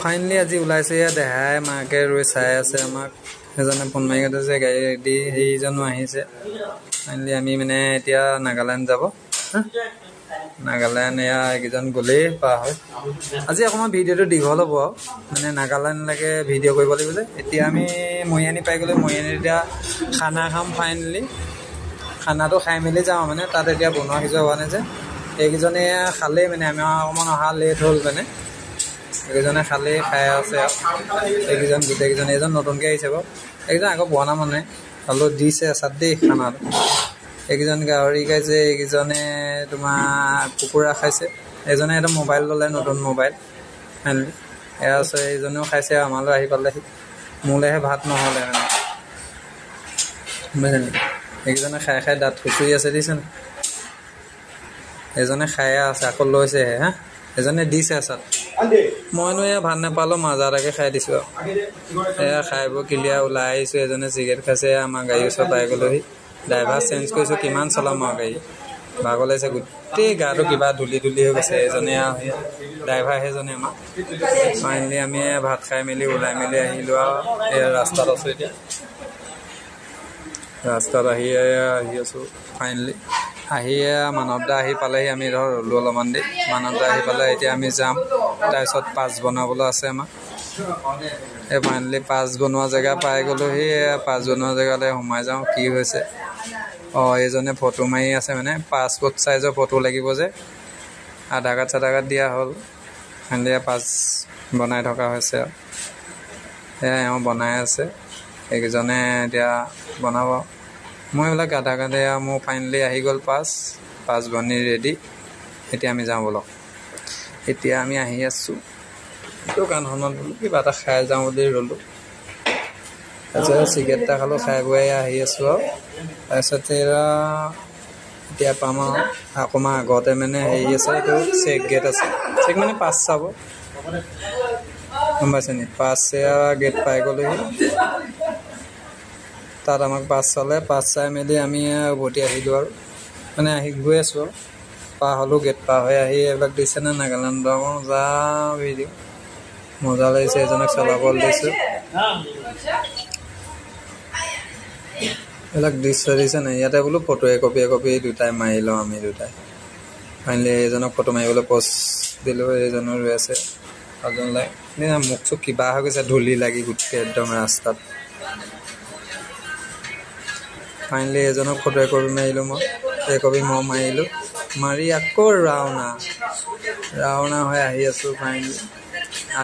finally আজি ওলাইছে ইয়াত দেহাই মাকে ৰৈ চাই আছে আমাক এজনে ফোন মাৰি কৈছে গাড়ী ৰেডি সেইজনো আহিছে ফাইনেলি আমি মানে এতিয়া নাগালেণ্ড যাব নাগালেণ্ড এয়া এইকেইজন গ'লেই পাৰ হয় আজি অকণমান ভিডিঅ'টো দীঘল হ'ব মানে নাগালেণ্ডলৈকে ভিডিঅ' কৰিব লাগিব যে এতিয়া আমি মৰিয়ানী পাই গ'লোঁ মৰিয়ানী এতিয়া খানা খাম ফাইনেলি খানাটো খাই মেলি যাওঁ মানে তাত এতিয়া বনোৱা সিজোৱা হোৱা নাই যে এইকেইজনে খালেই মানে আমাৰ অকণমান অহা লেট হ'ল মানে এইকেইজনে খালেই খাই আছে এইকেইজন গোটেইকেইজন এইজন নতুনকৈ আহিছে বাৰু এইকেইজন আকৌ বনা মানে হ'লেও দিছে চাত দেই খানাটো এইকেইজন গাহৰি খাইছে এইকেইজনে তোমাৰ কুকুৰা খাইছে এজনে এটা মোবাইল ল'লে নতুন মোবাইল ফাইনেলি এয়া আছে এইজনেও খাইছে আমালৈ আহি পালেহি মোলৈহে ভাত নহ'লে মানে বুজিছে এইকেইজনে খাই খাই দাঁত খুচুৰি আছে দিছেনে এজনে খায়ে আছে আকৌ লৈছেহে হা এজনে দিছে চাত মইনো এয়া ভাত নাপালোঁ মাজা এটাকে খাই দিছোঁ আৰু এয়া খাই বৈ ক্লিয়াৰ ওলাই আহিছোঁ এজনে চিগাৰেট খাইছে আমাৰ গাড়ী ওচৰত পাই গ'লোহি ড্ৰাইভাৰ চেঞ্জ কৰিছোঁ কিমান চলাম আৰু গাড়ী ভাগৰ লাগিছে গোটেই গাটো কিবা ধূলি ধূলি হৈ গৈছে এজনে আৰু ড্ৰাইভাৰ সেইজনে আমাৰ ফাইনেলি আমি ভাত খাই মেলি ওলাই মেলি আহিলোঁ আৰু এই ৰাস্তাত আছোঁ এতিয়া ৰাস্তাত আহি আছোঁ ফাইনেলি আহি মানৱ দা আহি পালেহি আমি ধৰ ৰ'লোঁ অলপমান দেৰি মানৱ দা আহি পালে এতিয়া আমি যাম তাৰপিছত পাঁচ বনাবলৈ আছে আমাৰ এই ফাইনেলি পাঁচ বনোৱা জেগা পাই গ'লোঁ সেই পাঁচ বনোৱা জেগালৈ সোমাই যাওঁ কি হৈছে অঁ এইজনে ফটো মাৰি আছে মানে পাছপোৰ্ট চাইজৰ ফটো লাগিব যে আধাৰ কাৰ্ড চাধাৰ কাৰ্ড দিয়া হ'ল ফাইনেলি পাঁচ বনাই থকা হৈছে আৰু সেয়া এওঁ বনাই আছে এইকেইজনে এতিয়া বনাব মই এইবিলাক আধাৰ কাৰ্ডে মোৰ ফাইনেলি আহি গ'ল পাঁচ বনি ৰেডি এতিয়া আমি যাওঁ বলক এতিয়া আমি আহি আছোঁ দোকানখনত বোলো কিবা এটা খাই যাওঁ বুলি ৰ'লোঁ তাৰপিছত চিগাৰেট এটা খালোঁ খাই বৈ আহি আছোঁ আৰু তাৰপিছত এতিয়া পাম আৰু অকণমান আগতে মানে হেৰি আছে এইটো চেক গেট আছে চেক মানে পাছ চাব গম পাইছে নি পাছ গেট পাই গ'লোহি তাত আমাক পাছ চালে পাছ চাই মেলি আমি উভতি আহিলোঁ আৰু মানে আহি গৈ আছোঁ আৰু পাৰ হ'লোঁ গেট পাৰ হৈ আহি এইবিলাক দিছেনে নাগালেণ্ডৰ মজা ভিডিঅ' মজা লাগিছে এজনক চলাবলৈ দিছোঁ এইবিলাক দৃশ্য দিছে নাই ইয়াতে বোলো ফটো একপি দুটাই মাৰি লওঁ আমি দুটাই ফাইনেলি এইজনক ফটো মাৰিবলৈ পষ্ট দিলোঁ এইজনো ৰৈ আছে এজনলৈ মুখ চুখ কিবা হৈ গৈছে ধূলি লাগি গোটেই একদম ৰাস্তাত ফাইনেলি এজনক ফটো একপি মাৰিলোঁ মই একপি মই মাৰিলোঁ মাৰি আকৌ ৰাওনা হৈ আহি আছোঁ ফাইনেলি